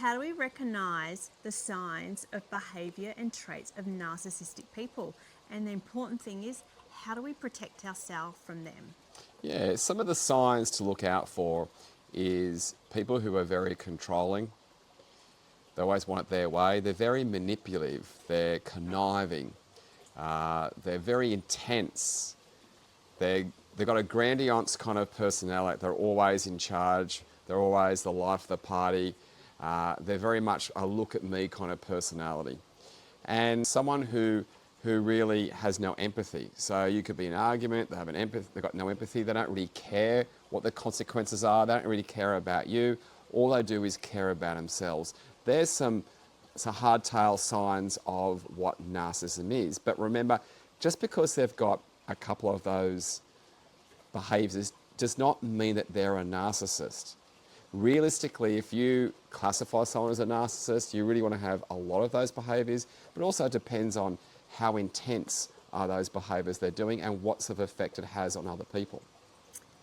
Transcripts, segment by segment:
how do we recognize the signs of behavior and traits of narcissistic people? And the important thing is, how do we protect ourselves from them? Yeah, some of the signs to look out for is people who are very controlling. They always want it their way. They're very manipulative. They're conniving. They're very intense. They've got a grandiose kind of personality. They're always in charge. They're always the life of the party. They're very much a look at me kind of personality. And someone who really has no empathy. So you could be in an argument, they have an empathy, they've got no empathy, they don't really care what the consequences are, they don't really care about you. All they do is care about themselves. There's some hardtail signs of what narcissism is. But remember, just because they've got a couple of those behaviours does not mean that they're a narcissist. Realistically, if you classify someone as a narcissist, you really want to have a lot of those behaviours, but also it depends on how intense are those behaviours they're doing and what sort of effect it has on other people.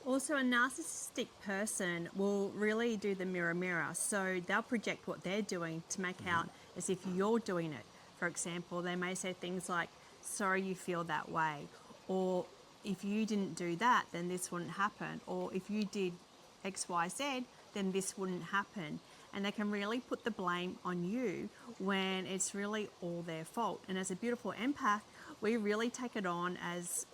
Also, a narcissistic person will really do the mirror. So they'll project what they're doing to make out as if you're doing it. For example, they may say things like, sorry you feel that way, or if you didn't do that, then this wouldn't happen, or if you did X, Y, Z, then this wouldn't happen. And they can really put the blame on you when it's really all their fault. And as a beautiful empath, we really take it on as,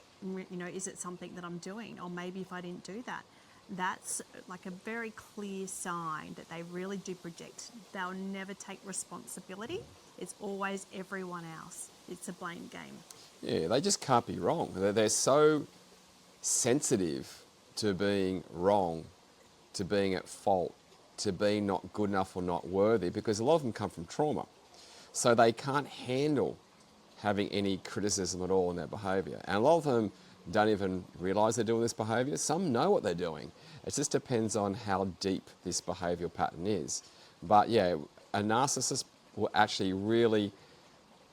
is it something that I'm doing? Or maybe if I didn't do that. That's like a very clear sign that they really do project. They'll never take responsibility. It's always everyone else. It's a blame game. Yeah, they just can't be wrong. They're so sensitive to being wrong, to being at fault, to being not good enough or not worthy, because a lot of them come from trauma. So they can't handle having any criticism at all in their behaviour. And a lot of them don't even realise they're doing this behaviour. Some know what they're doing. It just depends on how deep this behavioural pattern is. But yeah, a narcissist will actually really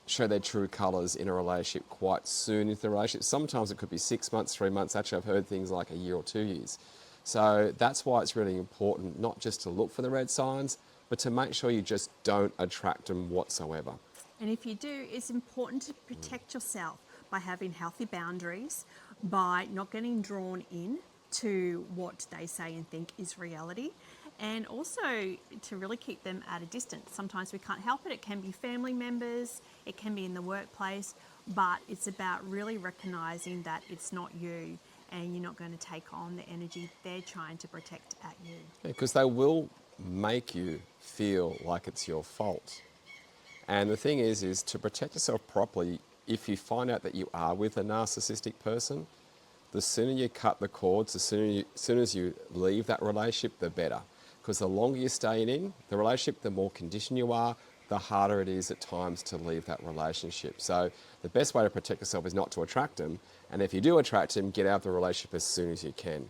show their true colours in a relationship quite soon into the relationship. Sometimes it could be 6 months, 3 months. Actually, I've heard things like a year or 2 years. So that's why it's really important not just to look for the red signs, but to make sure you just don't attract them whatsoever. And if you do, it's important to protect yourself by having healthy boundaries, by not getting drawn in to what they say and think is reality, and also to really keep them at a distance. Sometimes we can't help it. It can be family members, it can be in the workplace, but it's about really recognizing that it's not you and you're not going to take on the energy they're trying to protect at you. Because they will make you feel like it's your fault. And the thing is to protect yourself properly, if you find out that you are with a narcissistic person, the sooner you cut the cords, the soon as you leave that relationship, the better. Because the longer you stay in the relationship, the more conditioned you are, the harder it is at times to leave that relationship. So the best way to protect yourself is not to attract them. And if you do attract them, get out of the relationship as soon as you can.